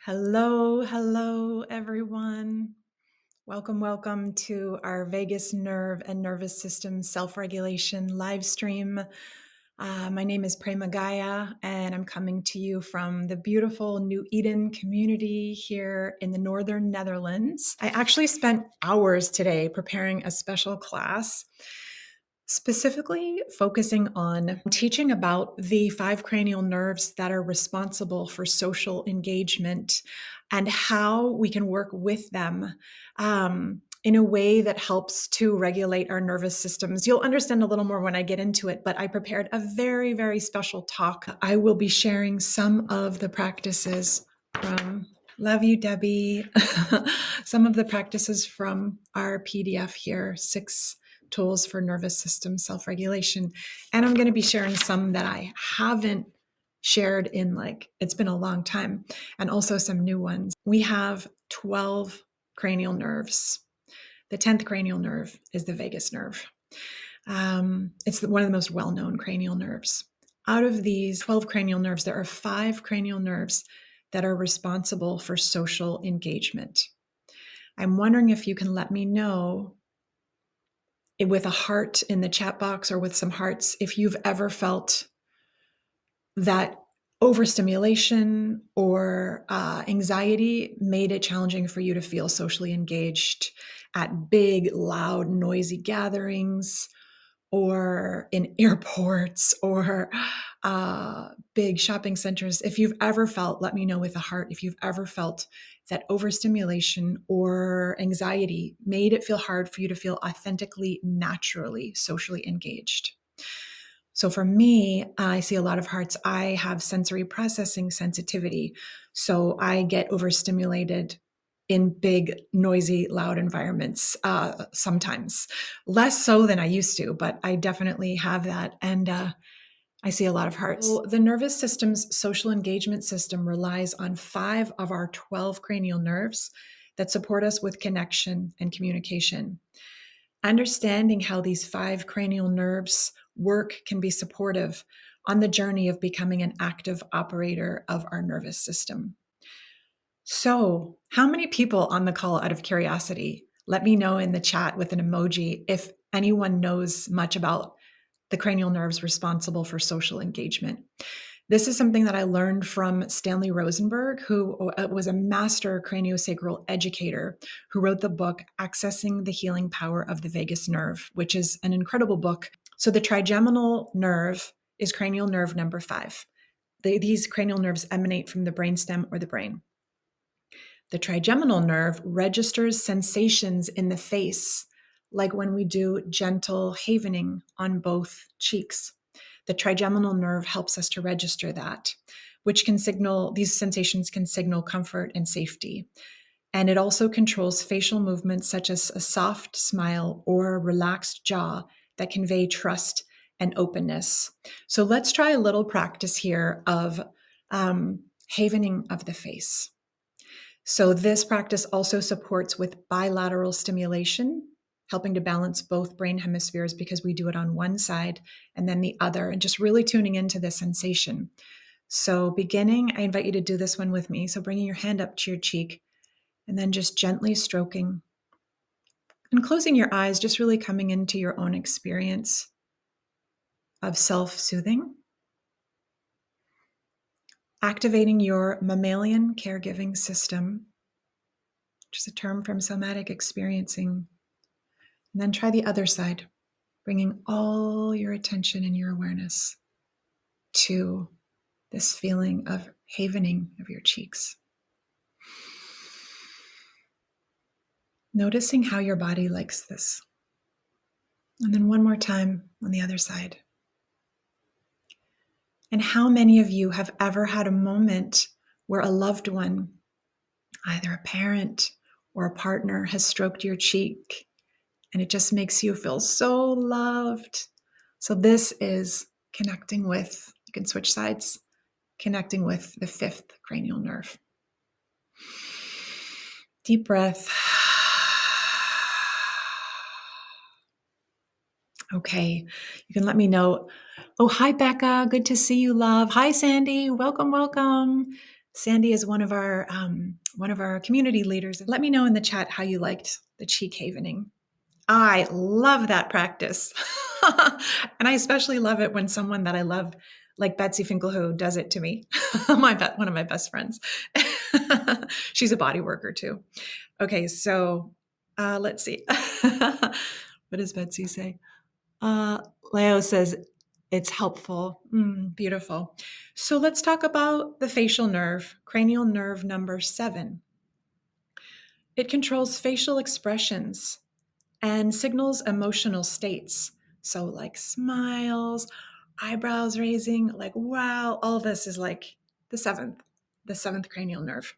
Hello, everyone. Welcome to our vagus nerve and nervous system self-regulation live stream. My name is Prema Gaia, and I'm coming to you from the beautiful New Eden community here in the northern Netherlands. I actually spent hours today preparing a special class, specifically focusing on teaching about the 5 cranial nerves that are responsible for social engagement and how we can work with them in a way that helps to regulate our nervous systems. You'll understand a little more when I get into it, but I prepared a very, very special talk. I will be sharing some of the practices from Love you, Debbie. Some of the practices from our PDF here, 6 tools for nervous system self-regulation. And I'm going to be sharing some that I haven't shared in it's been a long time, and also some new ones. We have 12 cranial nerves. The 10th cranial nerve is the vagus nerve. It's one of the most well-known cranial nerves. Out of these 12 cranial nerves, there are 5 cranial nerves that are responsible for social engagement. I'm wondering if you can let me know with a heart in the chat box or with some hearts if you've ever felt that overstimulation or anxiety made it challenging for you to feel socially engaged at big, loud, noisy gatherings, or in airports, or big shopping centers. If you've ever felt, let me know with a heart, if you've ever felt that overstimulation or anxiety made it feel hard for you to feel authentically, naturally, socially engaged. So for me, I see a lot of hearts. I have sensory processing sensitivity. So I get overstimulated in big, noisy, loud environments sometimes. Less so than I used to, but I definitely have that. And I see a lot of hearts. So the nervous system's social engagement system relies on 5 of our 12 cranial nerves that support us with connection and communication. Understanding how these 5 cranial nerves work can be supportive on the journey of becoming an active operator of our nervous system. So, how many people on the call, out of curiosity, let me know in the chat with an emoji if anyone knows much about the cranial nerves responsible for social engagement. This is something that I learned from Stanley Rosenberg, who was a master craniosacral educator who wrote the book Accessing the Healing Power of the Vagus Nerve, which is an incredible book. So the trigeminal nerve is cranial nerve number 5. These cranial nerves emanate from the brainstem or the brain. The trigeminal nerve registers sensations in the face, like when we do gentle havening on both cheeks. The trigeminal nerve helps us to register that, which can signal, these sensations can signal comfort and safety. And it also controls facial movements such as a soft smile or a relaxed jaw that convey trust and openness. So let's try a little practice here of havening of the face. So this practice also supports with bilateral stimulation, helping to balance both brain hemispheres because we do it on one side and then the other, and just really tuning into the sensation. So beginning, I invite you to do this one with me. So bringing your hand up to your cheek and then just gently stroking and closing your eyes, just really coming into your own experience of self-soothing. Activating your mammalian caregiving system, which is a term from Somatic experiencing. And then try the other side, bringing all your attention and your awareness to this feeling of havening of your cheeks. Noticing how your body likes this. And then one more time on the other side. And how many of you have ever had a moment where a loved one, either a parent or a partner, has stroked your cheek and it just makes you feel so loved? So this is connecting with, you can switch sides, connecting with the 5th cranial nerve. Deep breath. Okay, you can let me know. Oh, hi, Becca. Good to see you, love. Hi, Sandy. Welcome. Sandy is one of our community leaders. Let me know in the chat how you liked the cheek havening. I love that practice. And I especially love it when someone that I love, like Betsy Finkelhu, does it to me. One of my best friends. She's a body worker too. Okay, so let's see. What does Betsy say? Leo says it's helpful. Beautiful. So let's talk about the facial nerve, cranial nerve number 7. It controls facial expressions and signals emotional states. So like smiles, eyebrows raising, like wow, all this is like the seventh cranial nerve.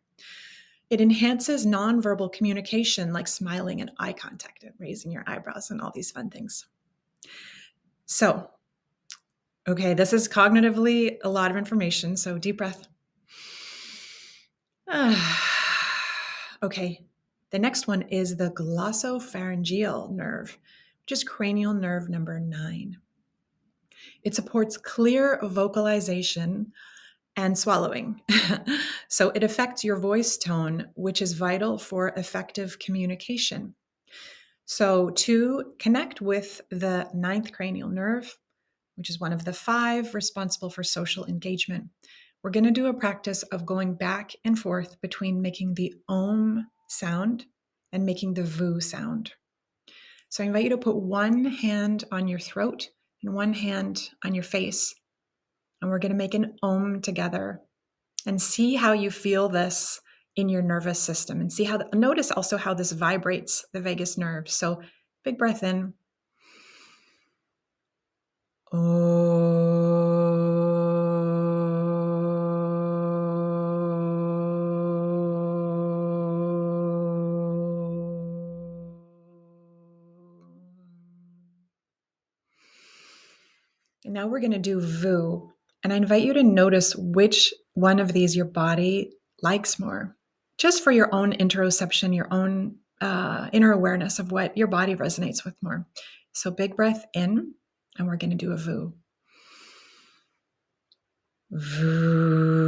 It enhances nonverbal communication like smiling and eye contact and raising your eyebrows and all these fun things. So, okay, this is cognitively a lot of information, so deep breath. Okay, the next one is the Glossopharyngeal nerve, which is cranial nerve number 9. It supports clear vocalization and swallowing. So it affects your voice tone, which is vital for effective communication. So to connect with the 9th cranial nerve, which is one of the 5 responsible for social engagement, we're going to do a practice of going back and forth between making the om sound and making the vu sound. So I invite you to put one hand on your throat and one hand on your face. And we're going to make an om together and see how you feel this in your nervous system and see how, notice also how this vibrates the vagus nerve. So big breath in. And now we're going to do vu. And I invite you to notice which one of these your body likes more, just for your own interoception, your own inner awareness of what your body resonates with more. So big breath in, and we're going to do a vu. Vu.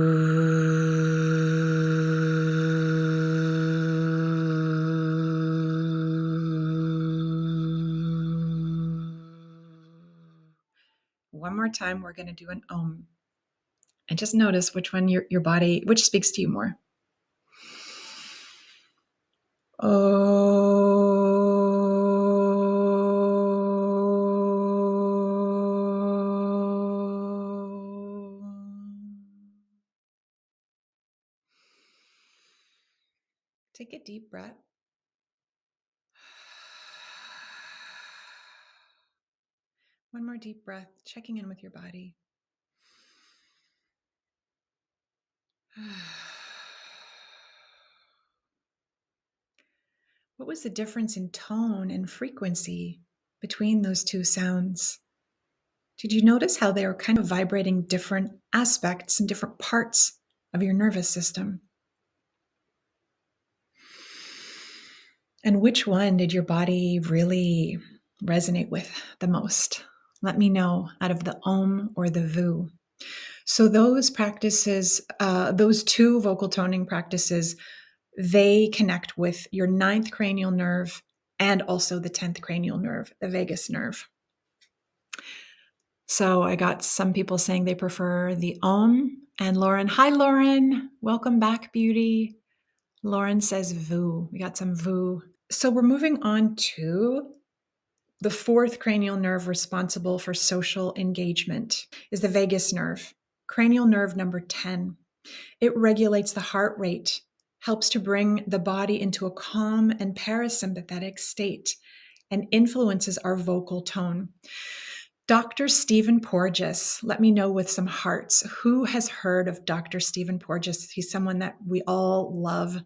One more time, we're going to do an om. And just notice which one your body, which speaks to you more. Take a deep breath. One more deep breath, checking in with your body. What was the difference in tone and frequency between those two sounds? Did you notice how they were kind of vibrating different aspects and different parts of your nervous system? And which one did your body really resonate with the most? Let me know out of the om or the vu. So those practices, those 2 vocal toning practices, they connect with your 9th cranial nerve and also the 10th cranial nerve, the vagus nerve. So I got some people saying they prefer the om. And Lauren, hi Lauren, welcome back, beauty. Lauren says vu. We got some vu. So we're moving on to the 4th cranial nerve responsible for social engagement is the vagus nerve, cranial nerve number 10. It regulates the heart rate, helps to bring the body into a calm and parasympathetic state, and influences our vocal tone. Dr. Stephen Porges, let me know with some hearts. Who has heard of Dr. Stephen Porges? He's someone that we all love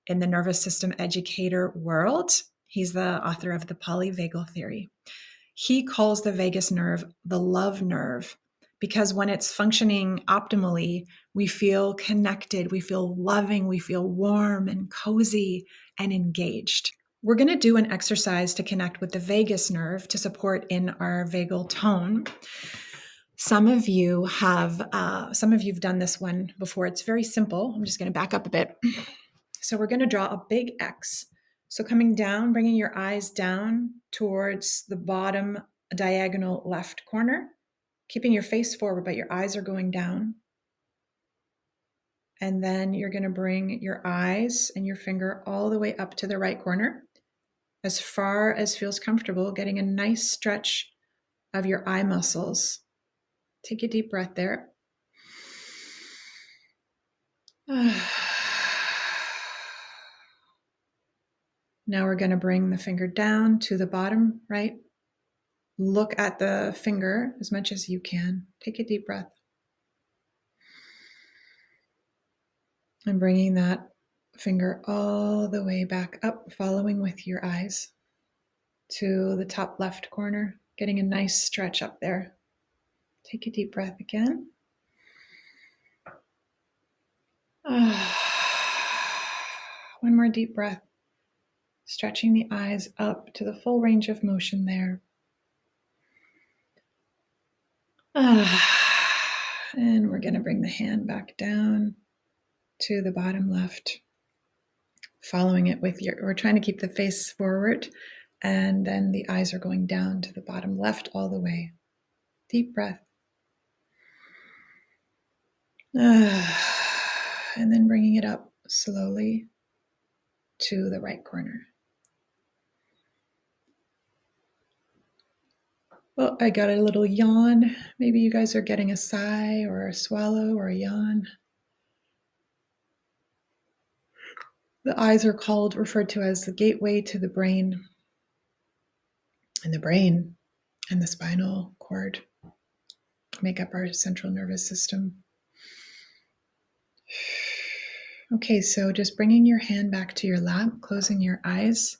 in the nervous system educator world. He's the author of the polyvagal theory. He calls the vagus nerve the love nerve because when it's functioning optimally, we feel connected, we feel loving, we feel warm and cozy and engaged. We're going to do an exercise to connect with the vagus nerve to support in our vagal tone. Some of you have done this one before. It's very simple. I'm just going to back up a bit. So we're going to draw a big X. So coming down, bringing your eyes down towards the bottom diagonal left corner, keeping your face forward, but your eyes are going down. And then you're going to bring your eyes and your finger all the way up to the right corner, as far as feels comfortable, getting a nice stretch of your eye muscles. Take a deep breath there. Now we're going to bring the finger down to the bottom right. Look at the finger as much as you can. Take a deep breath. And bringing that finger all the way back up, following with your eyes to the top left corner, getting a nice stretch up there. Take a deep breath again. One more deep breath. Stretching the eyes up to the full range of motion there. And we're going to bring the hand back down to the bottom left. Following it with we're trying to keep the face forward, and then the eyes are going down to the bottom left all the way. Deep breath. And then bringing it up slowly to the right corner. Well, I got a little yawn. Maybe you guys are getting a sigh or a swallow or a yawn. The eyes are referred to as the gateway to the brain. And the brain and the spinal cord make up our central nervous system. Okay, so just bringing your hand back to your lap, closing your eyes,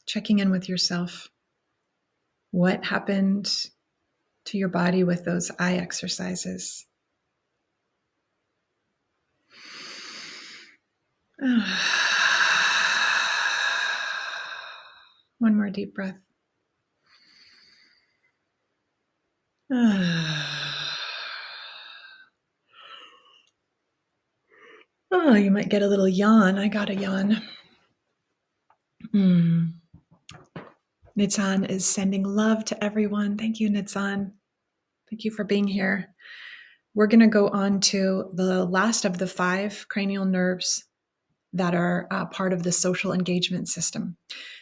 checking in with yourself. What happened to your body with those eye exercises? One more deep breath. Oh, you might get a little yawn. I got a yawn. Nitsan is sending love to everyone. Thank you, Nitsan. Thank you for being here. We're going to go on to the last of the 5 cranial nerves that are part of the social engagement system.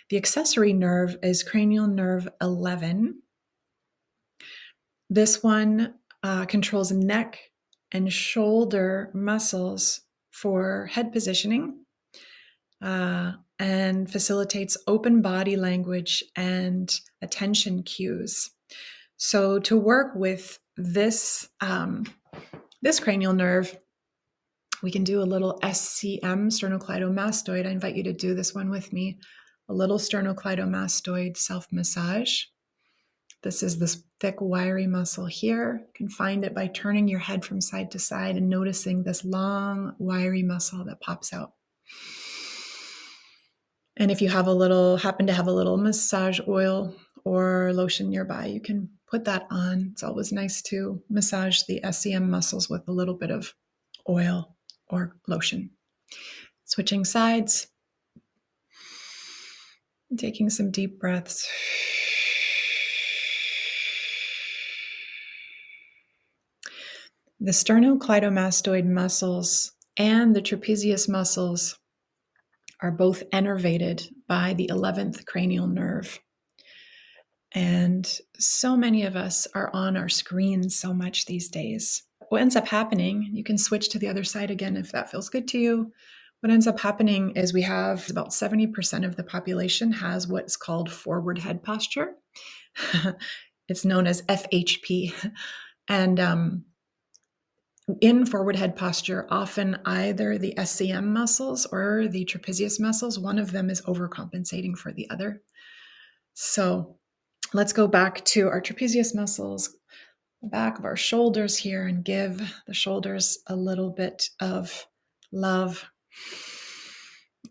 The accessory nerve is cranial nerve 11. This one controls neck and shoulder muscles for head positioning and facilitates open body language and attention cues. So to work with this cranial nerve, we can do a little SCM, sternocleidomastoid. I invite you to do this one with me. A little sternocleidomastoid self-massage. This is this thick, wiry muscle here. You can find it by turning your head from side to side and noticing this long, wiry muscle that pops out. And if you happen to have a little massage oil or lotion nearby, you can put that on. It's always nice to massage the SCM muscles with a little bit of oil or lotion. Switching sides. Taking some deep breaths. The sternocleidomastoid muscles and the trapezius muscles are both innervated by the 11th cranial nerve. And so many of us are on our screens so much these days. What ends up happening, you can switch to the other side again if that feels good to you. What ends up happening is we have about 70% of the population has what's called forward head posture. It's known as FHP. And in forward head posture, often either the SCM muscles or the trapezius muscles, one of them is overcompensating for the other. So let's go back to our trapezius muscles, the back of our shoulders here, and give the shoulders a little bit of love.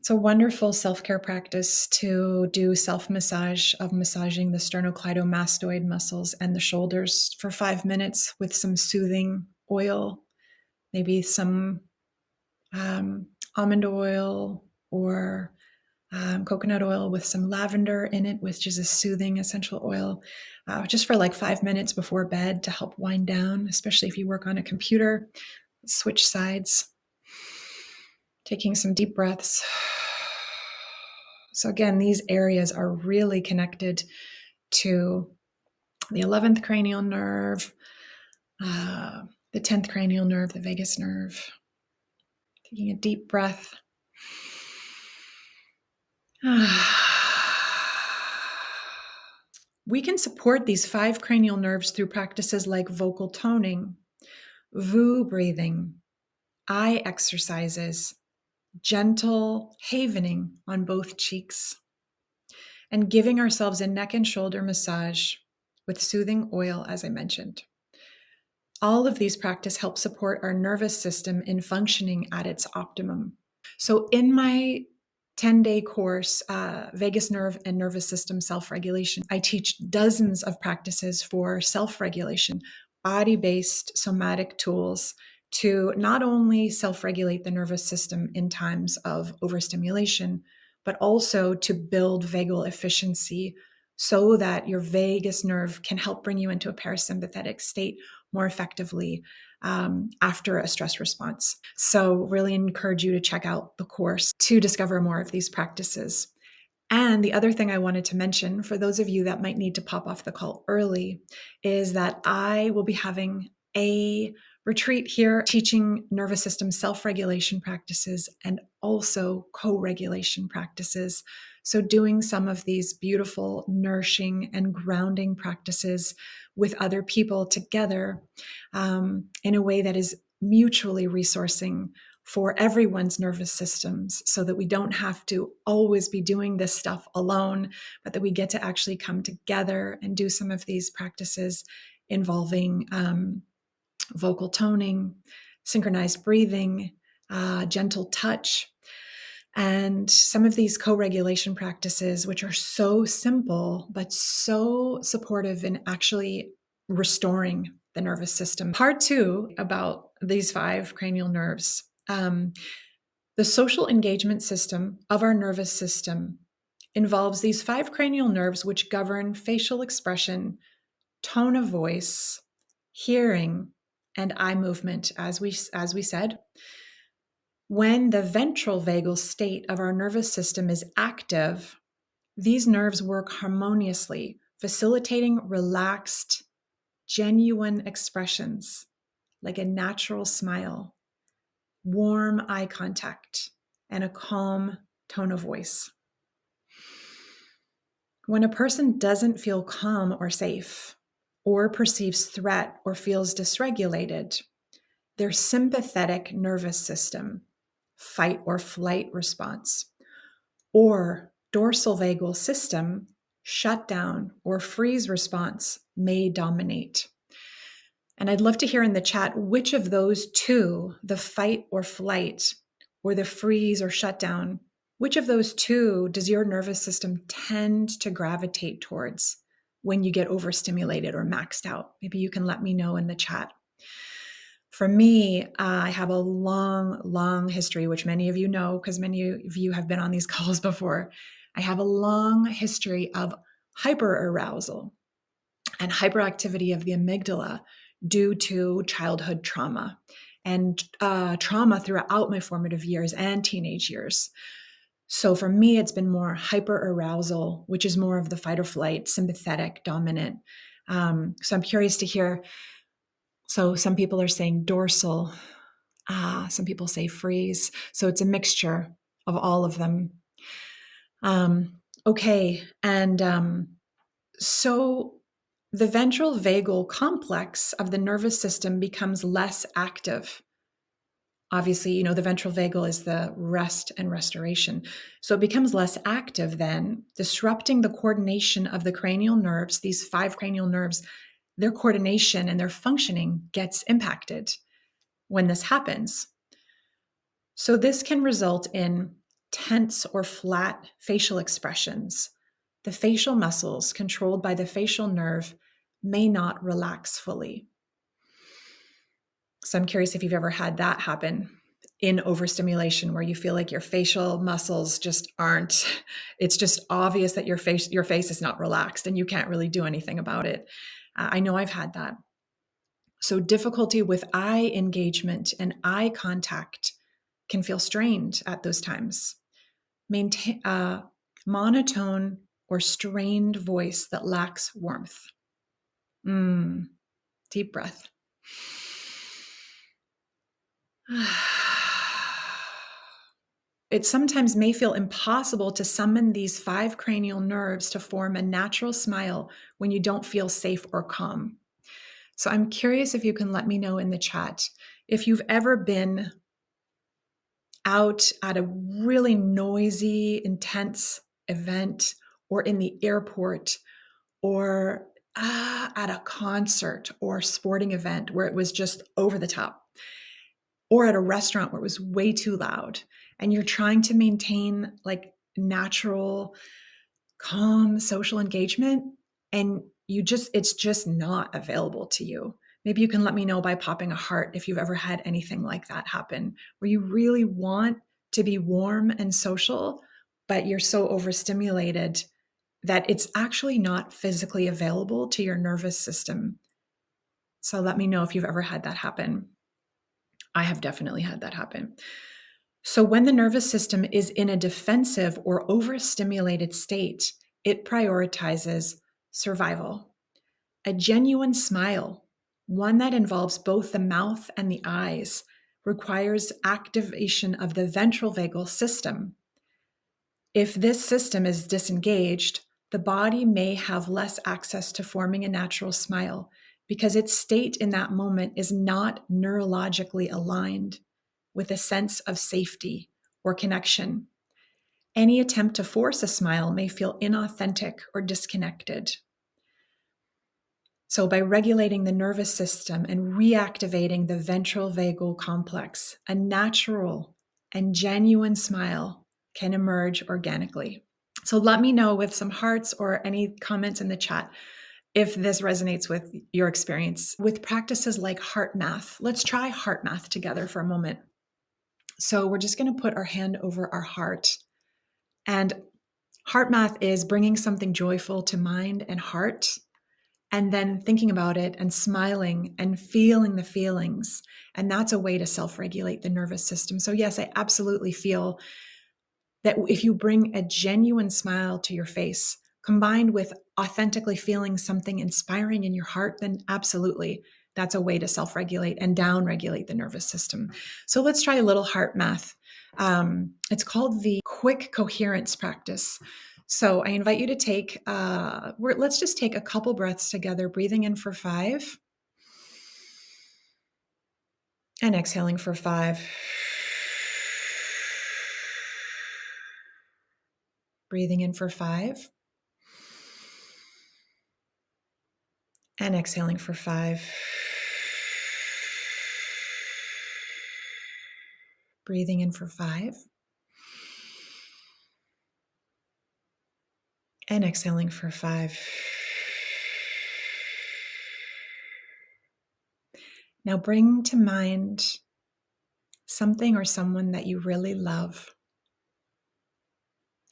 It's a wonderful self-care practice to do self-massage of massaging the sternocleidomastoid muscles and the shoulders for 5 minutes with some soothing oil, maybe some almond oil or coconut oil with some lavender in it, which is a soothing essential oil, just for like 5 minutes before bed to help wind down, especially if you work on a computer. Switch sides. Taking some deep breaths. So again, these areas are really connected to the 11th cranial nerve, the 10th cranial nerve, the vagus nerve. Taking a deep breath. We can support these 5 cranial nerves through practices like vocal toning, VU breathing, eye exercises, gentle havening on both cheeks, and giving ourselves a neck and shoulder massage with soothing oil, as I mentioned. All of these practices help support our nervous system in functioning at its optimum. So in my 10-day course, Vagus Nerve and Nervous System Self-Regulation, I teach dozens of practices for self-regulation, body-based somatic tools to not only self-regulate the nervous system in times of overstimulation, but also to build vagal efficiency so that your vagus nerve can help bring you into a parasympathetic state more effectively after a stress response. So really encourage you to check out the course to discover more of these practices. And the other thing I wanted to mention for those of you that might need to pop off the call early is that I will be having a retreat here teaching nervous system self-regulation practices and also co-regulation practices. So doing some of these beautiful, nourishing, and grounding practices with other people together in a way that is mutually resourcing for everyone's nervous systems so that we don't have to always be doing this stuff alone, but that we get to actually come together and do some of these practices involving vocal toning, synchronized breathing, gentle touch, and some of these co-regulation practices, which are so simple, but so supportive in actually restoring the nervous system. Part 2 about these 5 cranial nerves. The social engagement system of our nervous system involves these 5 cranial nerves which govern facial expression, tone of voice, hearing, and eye movement, as we said. When the ventral vagal state of our nervous system is active, these nerves work harmoniously, facilitating relaxed, genuine expressions like a natural smile, warm eye contact, and a calm tone of voice. When a person doesn't feel calm or safe, or perceives threat or feels dysregulated, their sympathetic nervous system, fight or flight response, or dorsal vagal system, shutdown or freeze response may dominate. And I'd love to hear in the chat which of those 2, the fight or flight or the freeze or shutdown, which of those 2 does your nervous system tend to gravitate towards when you get overstimulated or maxed out? Maybe you can let me know in the chat. For me, I have a long history, which many of you know because many of you have been on these calls before. I have a long history of hyperarousal and hyperactivity of the amygdala due to childhood trauma and trauma throughout my formative years and teenage years. So for me, it's been more hyperarousal, which is more of the fight or flight, sympathetic, dominant. So I'm curious to hear. So some people are saying dorsal, some people say freeze. So it's a mixture of all of them. Okay, and so the ventral vagal complex of the nervous system becomes less active. Obviously, the ventral vagal is the rest and restoration. So it becomes less active then, disrupting the coordination of the cranial nerves, these 5 cranial nerves. Their coordination and their functioning gets impacted when this happens. So this can result in tense or flat facial expressions, the facial muscles controlled by the facial nerve may not relax fully. So I'm curious if you've ever had that happen in overstimulation, where you feel like your facial muscles just aren't, it's just obvious that your face is not relaxed and you can't really do anything about it. I know I've had that. So difficulty with eye engagement and eye contact can feel strained at those times. Maintain monotone or strained voice that lacks warmth. Deep breath. It sometimes may feel impossible to summon these 5 cranial nerves to form a natural smile when you don't feel safe or calm. So I'm curious if you can let me know in the chat if you've ever been out at a really noisy, intense event, or in the airport, or at a concert or sporting event where it was just over the top, or at a restaurant where it was way too loud, and you're trying to maintain like natural, calm social engagement, and it's just not available to you. Maybe you can let me know by popping a heart if you've ever had anything like that happen, where you really want to be warm and social, but you're so overstimulated that it's actually not physically available to your nervous system. So let me know if you've ever had that happen. I have definitely had that happen. So when the nervous system is in a defensive or overstimulated state, it prioritizes survival. A genuine smile, one that involves both the mouth and the eyes, requires activation of the ventral vagal system. If this system is disengaged, the body may have less access to forming a natural smile because its state in that moment is not neurologically aligned with a sense of safety or connection. Any attempt to force a smile may feel inauthentic or disconnected. So by regulating the nervous system and reactivating the ventral vagal complex, a natural and genuine smile can emerge organically. So let me know with some hearts or any comments in the chat if this resonates with your experience with practices like HeartMath. Let's try HeartMath together for a moment. So we're just going to put our hand over our heart. And HeartMath is bringing something joyful to mind and heart, and then thinking about it and smiling and feeling the feelings. And that's a way to self-regulate the nervous system. So yes, I absolutely feel that if you bring a genuine smile to your face, combined with authentically feeling something inspiring in your heart, then absolutely, that's a way to self-regulate and down-regulate the nervous system. So let's try a little HeartMath. It's called the quick coherence practice. So I invite you to take, let's just take a couple breaths together, breathing in for 5 and exhaling for 5. Breathing in for 5 and exhaling for 5. Breathing in for 5 and exhaling for 5. Now bring to mind something or someone that you really love,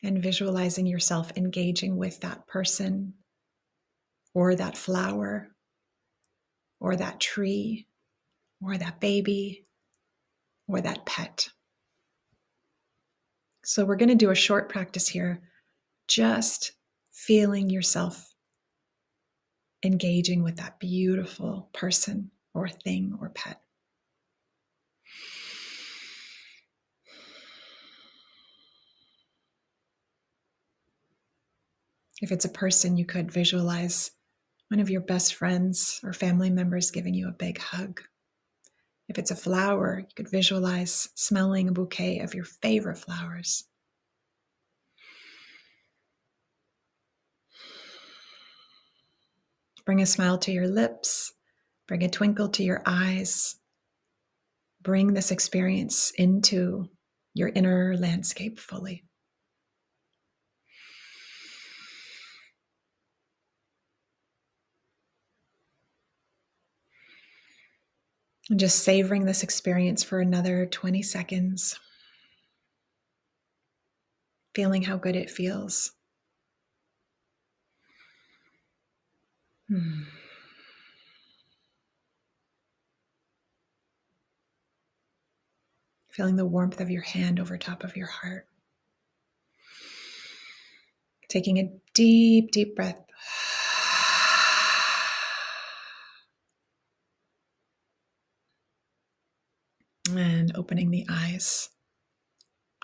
and visualizing yourself engaging with that person or that flower or that tree or that baby or that pet. So we're going to do a short practice here, just feeling yourself engaging with that beautiful person or thing or pet. If it's a person, you could visualize one of your best friends or family members giving you a big hug. If it's a flower, you could visualize smelling a bouquet of your favorite flowers. Bring a smile to your lips. Bring a twinkle to your eyes. Bring this experience into your inner landscape fully. And just savoring this experience for another 20 seconds, feeling how good it feels. Feeling the warmth of your hand over top of your heart. Taking a deep, deep breath. And opening the eyes.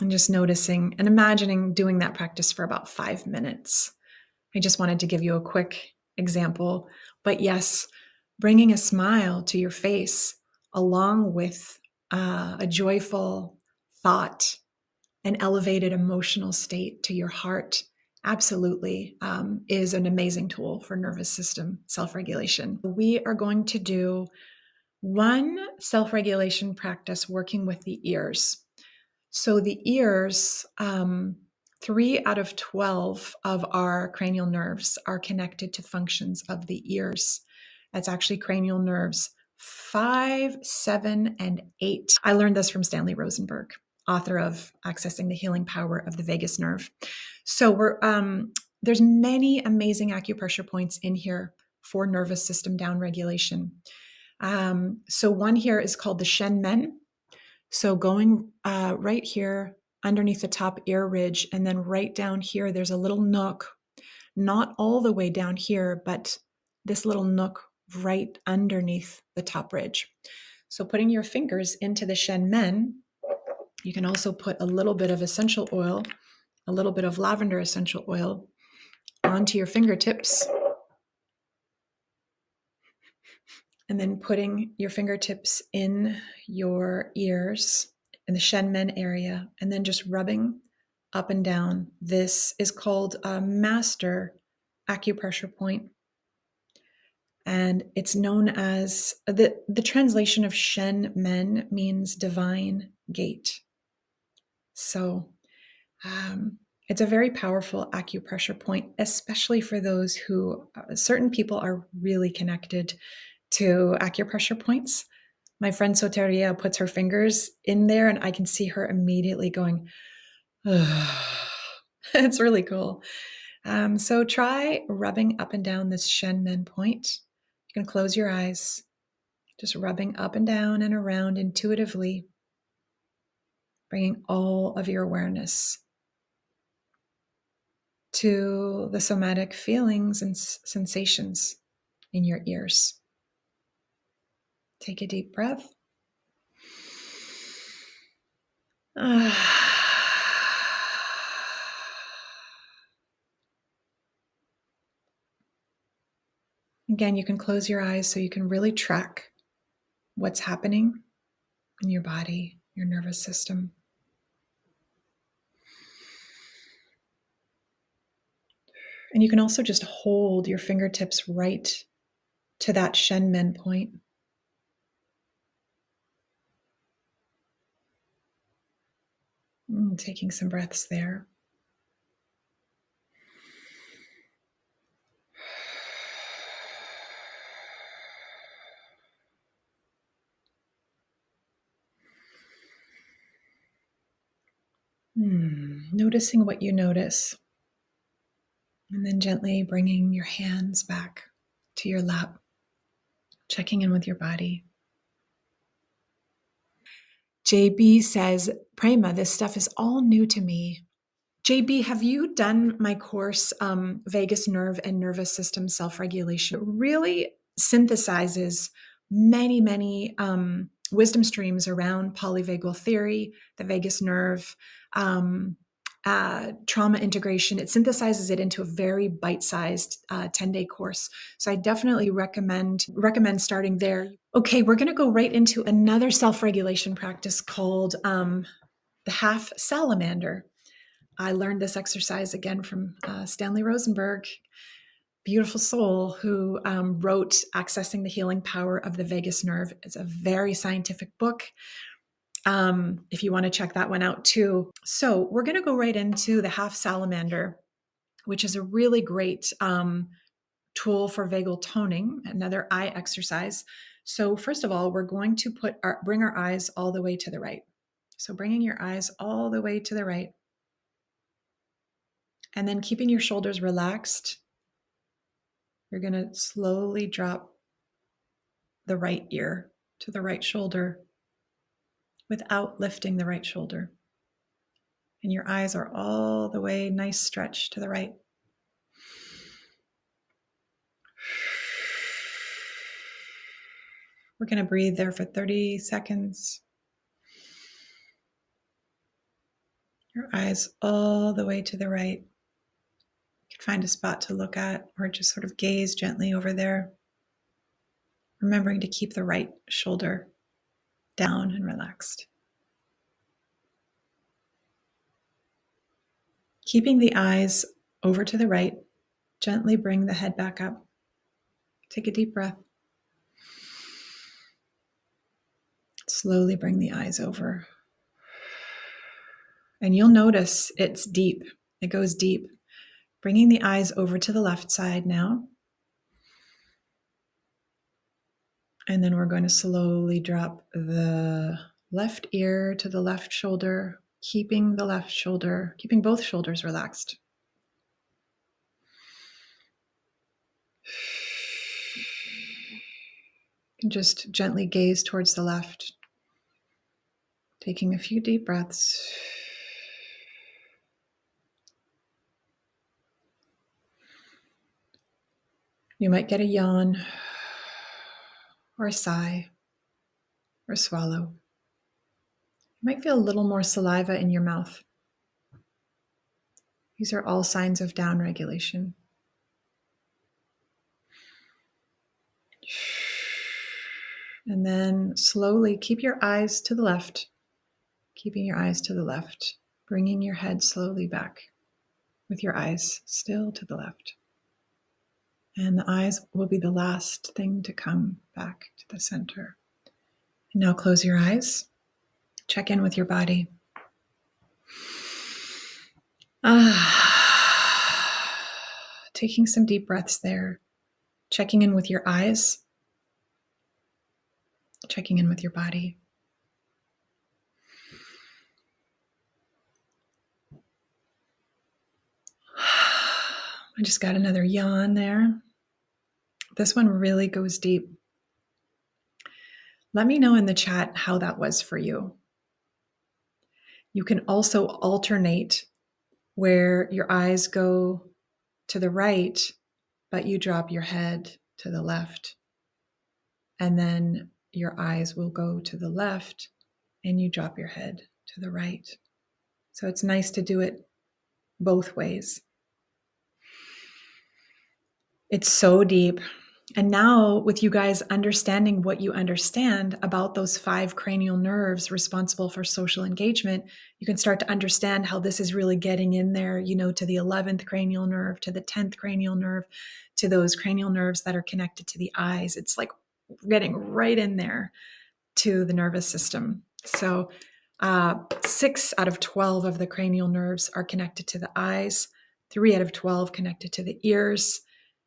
And just noticing and imagining doing that practice for about 5 minutes. I just wanted to give you a quick example. But yes, bringing a smile to your face along with a joyful thought, an elevated emotional state to your heart, absolutely is an amazing tool for nervous system self-regulation. We are going to do one self-regulation practice working with the ears. So the ears, 3 out of 12 of our cranial nerves are connected to functions of the ears. That's actually cranial nerves 5, 7, and 8. I learned this from Stanley Rosenberg, author of Accessing the Healing Power of the Vagus Nerve. So there's many amazing acupressure points in here for nervous system downregulation. So one here is called the Shen Men. So going right here underneath the top ear ridge, and then right down here, there's a little nook, not all the way down here, but this little nook right underneath the top ridge. So putting your fingers into the Shen Men, you can also put a little bit of essential oil, a little bit of lavender essential oil onto your fingertips. And then putting your fingertips in your ears in the Shen Men area, and then just rubbing up and down. This is called a master acupressure point. And it's known as, the translation of Shen Men means divine gate. So it's a very powerful acupressure point, especially for those who, certain people are really connected to acupressure points. My friend Soteria puts her fingers in there and I can see her immediately going, it's really cool. So try rubbing up and down this Shen Men point. You can close your eyes, just rubbing up and down and around intuitively, bringing all of your awareness to the somatic feelings and sensations in your ears. Take a deep breath. Again, you can close your eyes so you can really track what's happening in your body, your nervous system. And you can also just hold your fingertips right to that Shen Men point. Taking some breaths there. Noticing what you notice. And then gently bringing your hands back to your lap, checking in with your body. JB says, Prema, this stuff is all new to me. JB, have you done my course, Vagus Nerve and Nervous System Self-Regulation? It really synthesizes many, many wisdom streams around polyvagal theory, the vagus nerve, trauma integration. It synthesizes it into a very bite-sized 10-day course. So I definitely recommend starting there. Okay, we're going to go right into another self-regulation practice called the half salamander. I learned this exercise again from Stanley Rosenberg, beautiful soul, who wrote Accessing the Healing Power of the Vagus Nerve. It's a very scientific book. if you want to check that one out too. So we're going to go right into the half salamander, which is a really great tool for vagal toning, another eye exercise. So first of all, we're going to bring our eyes all the way to the right. So bringing your eyes all the way to the right, and then keeping your shoulders relaxed, you're going to slowly drop the right ear to the right shoulder without lifting the right shoulder. And your eyes are all the way, nice stretch to the right. We're going to breathe there for 30 seconds. Your eyes all the way to the right. You can find a spot to look at or just sort of gaze gently over there. Remembering to keep the right shoulder down and relaxed. Keeping the eyes over to the right, gently bring the head back up. Take a deep breath. Slowly bring the eyes over. And you'll notice it's deep. It goes deep. Bringing the eyes over to the left side now. And then we're going to slowly drop the left ear to the left shoulder, keeping both shoulders relaxed. And just gently gaze towards the left, taking a few deep breaths. You might get a yawn or a sigh or a swallow. You might feel a little more saliva in your mouth. These are all signs of downregulation. And then slowly keep your eyes to the left, keeping your eyes to the left, bringing your head slowly back with your eyes still to the left. And the eyes will be the last thing to come back to the center. And now close your eyes. Check in with your body. Taking some deep breaths there. Checking in with your eyes. Checking in with your body. I just got another yawn there. This one really goes deep. Let me know in the chat how that was for you. You can also alternate where your eyes go to the right, but you drop your head to the left. And then your eyes will go to the left and you drop your head to the right. So it's nice to do it both ways. It's so deep. And now with you guys understanding what you understand about those 5 cranial nerves responsible for social engagement, you can start to understand how this is really getting in there, to the 11th cranial nerve, to the 10th cranial nerve, to those cranial nerves that are connected to the eyes. It's like getting right in there to the nervous system. So 6 out of 12 of the cranial nerves are connected to the eyes, 3 out of 12 connected to the ears.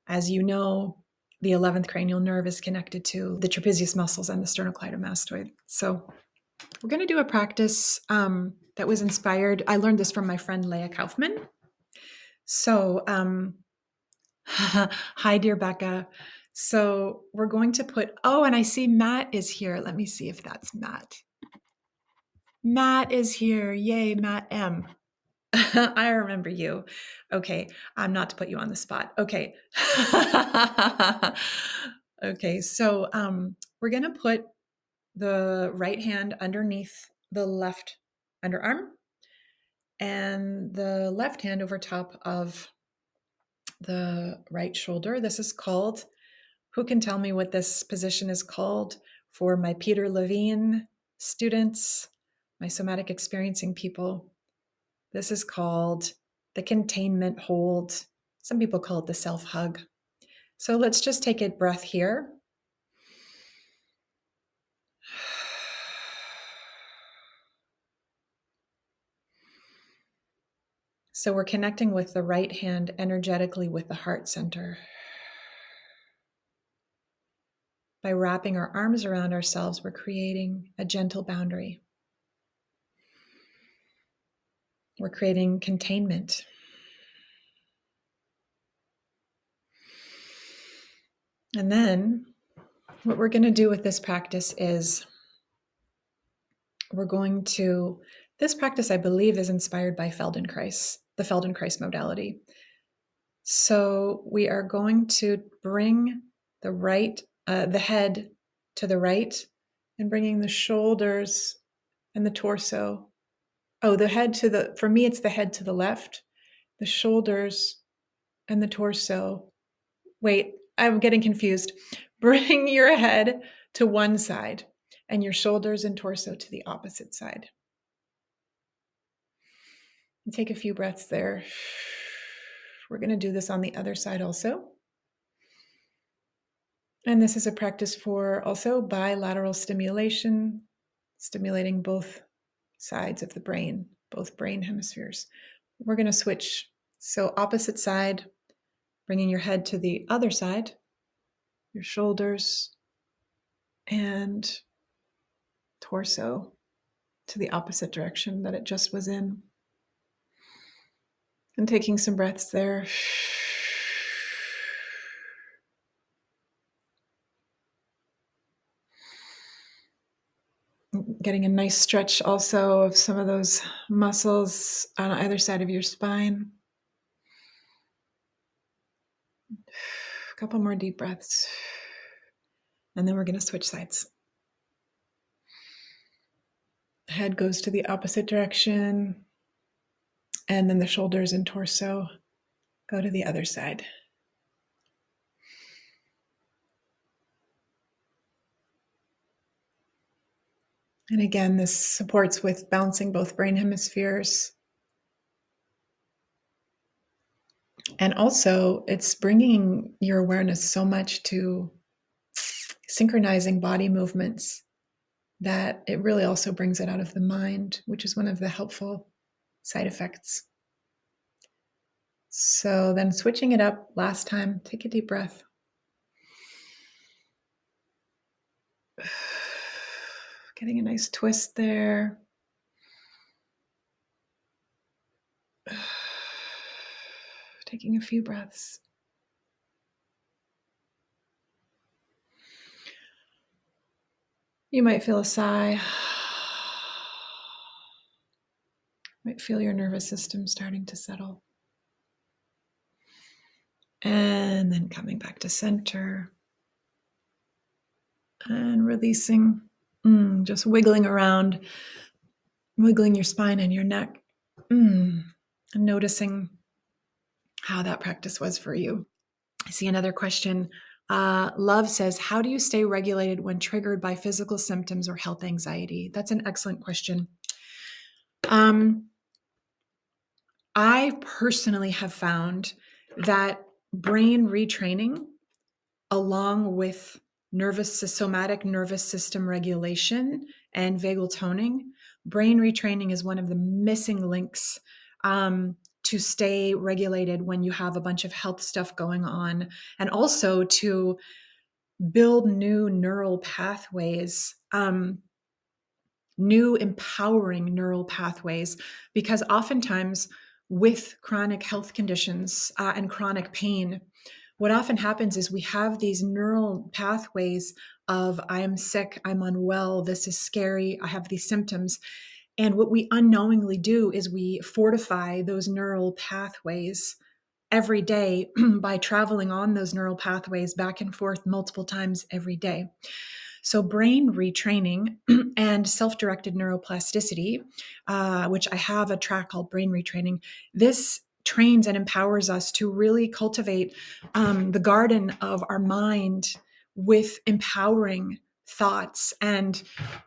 As you know, the 11th cranial nerve is connected to the trapezius muscles and the sternocleidomastoid. So we're going to do a practice that was inspired. I learned this from my friend Leah Kaufman. So hi, dear Becca. So we're going to and I see Matt is here. Let me see if that's Matt. Matt is here. Yay, Matt M. I remember you. Okay, I'm not to put you on the spot. Okay. Okay, so we're going to put the right hand underneath the left underarm and the left hand over top of the right shoulder. This is called, who can tell me what this position is called for my Peter Levine students, my somatic experiencing people? This is called the containment hold. Some people call it the self-hug. So let's just take a breath here. So we're connecting with the right hand energetically with the heart center. By wrapping our arms around ourselves, we're creating a gentle boundary. We're creating containment. And then what we're going to do with this practice is this practice, I believe, is inspired by Feldenkrais, the Feldenkrais modality. So we are going to bring the head to the right and bringing the shoulders and the torso. For me, it's the head to the left, the shoulders and the torso. Wait, I'm getting confused. Bring your head to one side and your shoulders and torso to the opposite side. And take a few breaths there. We're going to do this on the other side also. And this is a practice for also bilateral stimulation, stimulating both sides of the brain, both brain hemispheres. We're going to switch. So opposite side, bringing your head to the other side, your shoulders and torso to the opposite direction that it just was in. And taking some breaths there. Getting a nice stretch also of some of those muscles on either side of your spine. A couple more deep breaths. And then we're going to switch sides. Head goes to the opposite direction. And then the shoulders and torso go to the other side. And again, this supports with balancing both brain hemispheres. And also, it's bringing your awareness so much to synchronizing body movements that it really also brings it out of the mind, which is one of the helpful side effects. So then switching it up last time, take a deep breath. Getting a nice twist there. Taking a few breaths. You might feel a sigh. Might feel your nervous system starting to settle. And then coming back to center. And releasing. Just wiggling around. Wiggling your spine and your neck. And noticing how that practice was for you. I see another question. Love says, how do you stay regulated when triggered by physical symptoms or health anxiety? That's an excellent question. I personally have found that brain retraining, along with somatic nervous system regulation and vagal toning, brain retraining is one of the missing links to stay regulated when you have a bunch of health stuff going on, and also to build new neural pathways, new empowering neural pathways, because oftentimes with chronic health conditions and chronic pain, what often happens is we have these neural pathways of I am sick, I'm unwell, this is scary, I have these symptoms. And what we unknowingly do is we fortify those neural pathways every day by traveling on those neural pathways back and forth multiple times every day. So brain retraining and self-directed neuroplasticity, which I have a track called Brain Retraining, this trains and empowers us to really cultivate the garden of our mind with empowering thoughts and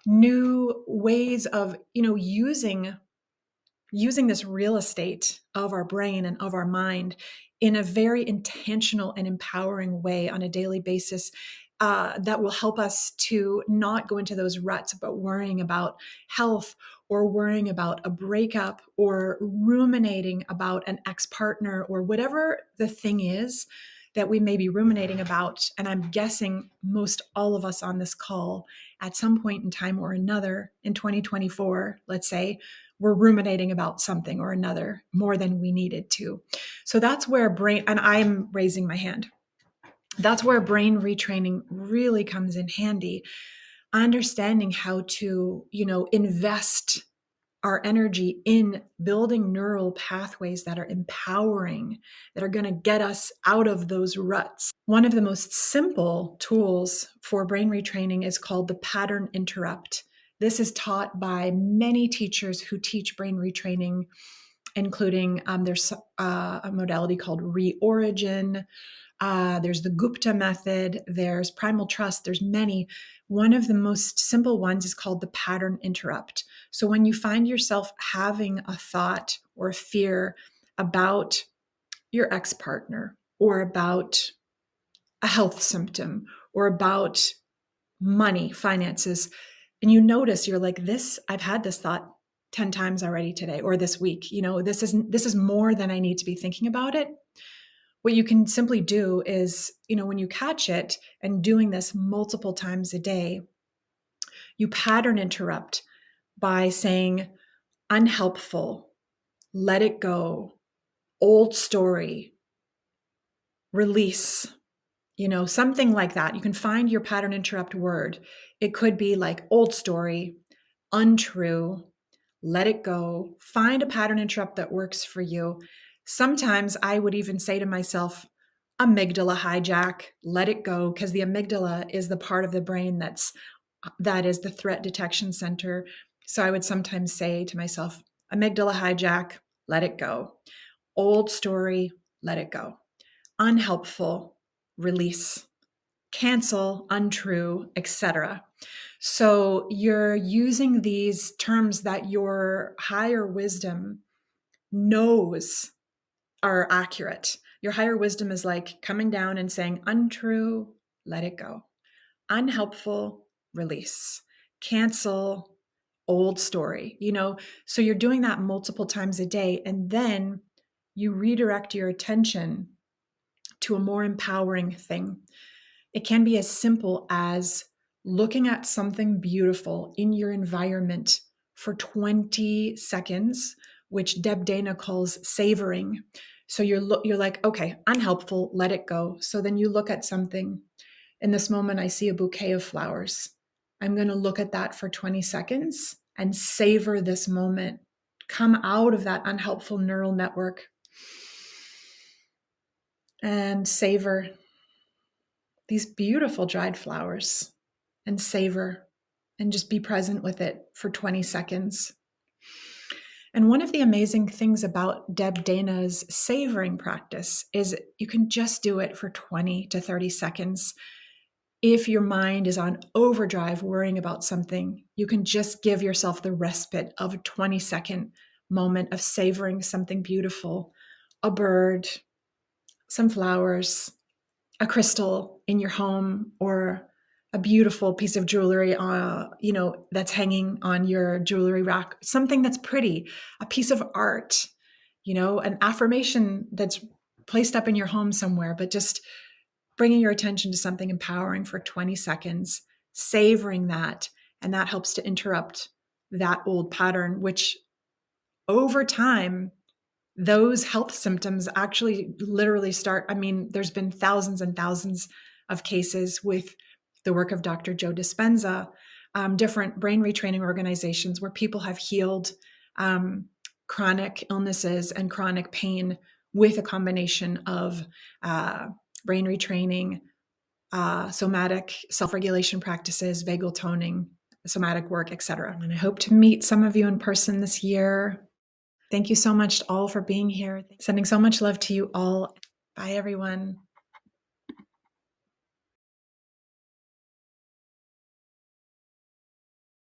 new ways of, using this real estate of our brain and of our mind in a very intentional and empowering way on a daily basis, that will help us to not go into those ruts about worrying about health or worrying about a breakup or ruminating about an ex-partner or whatever the thing is that we may be ruminating about, and I'm guessing most all of us on this call at some point in time or another in 2024, let's say, we're ruminating about something or another more than we needed to. So that's where brain, and I'm raising my hand, that's where brain retraining really comes in handy. Understanding how to, invest our energy in building neural pathways that are empowering, that are going to get us out of those ruts. One of the most simple tools for brain retraining is called the pattern interrupt. This is taught by many teachers who teach brain retraining, including there's a modality called Reorigin. There's the Gupta method, there's Primal Trust, there's many. One of the most simple ones is called the pattern interrupt. So when you find yourself having a thought or fear about your ex-partner or about a health symptom or about money, finances, and you notice you're like, I've had this thought 10 times already today or this week, this is more than I need to be thinking about it. What you can simply do is, when you catch it and doing this multiple times a day, you pattern interrupt by saying, unhelpful, let it go, old story, release, something like that. You can find your pattern interrupt word. It could be like old story, untrue, let it go. Find a pattern interrupt that works for you. Sometimes I would even say to myself, amygdala hijack, let it go, because the amygdala is the part of the brain that is the threat detection center. So I would sometimes say to myself, amygdala hijack, let it go. Old story, let it go. Unhelpful, release. Cancel, untrue, etc. So you're using these terms that your higher wisdom knows are accurate. Your higher wisdom is like coming down and saying, untrue, let it go. Unhelpful, release. Cancel, old story. So you're doing that multiple times a day, and then you redirect your attention to a more empowering thing. It can be as simple as looking at something beautiful in your environment for 20 seconds, which Deb Dana calls savoring. So you're like, okay, unhelpful, let it go. So then you look at something. In this moment, I see a bouquet of flowers. I'm going to look at that for 20 seconds and savor this moment. Come out of that unhelpful neural network and savor these beautiful dried flowers and savor and just be present with it for 20 seconds. And one of the amazing things about Deb Dana's savoring practice is you can just do it for 20 to 30 seconds. If your mind is on overdrive worrying about something, you can just give yourself the respite of a 20-second moment of savoring something beautiful, a bird, some flowers, a crystal in your home, or a beautiful piece of jewelry, that's hanging on your jewelry rack, something that's pretty, a piece of art, an affirmation that's placed up in your home somewhere, but just bringing your attention to something empowering for 20 seconds, savoring that, and that helps to interrupt that old pattern, which over time, those health symptoms actually literally start. There's been thousands and thousands of cases with the work of Dr. Joe Dispenza, different brain retraining organizations where people have healed chronic illnesses and chronic pain with a combination of brain retraining, somatic self-regulation practices, vagal toning, somatic work, etc. And I hope to meet some of you in person this year. Thank you so much all for being here. Sending so much love to you all. Bye, everyone.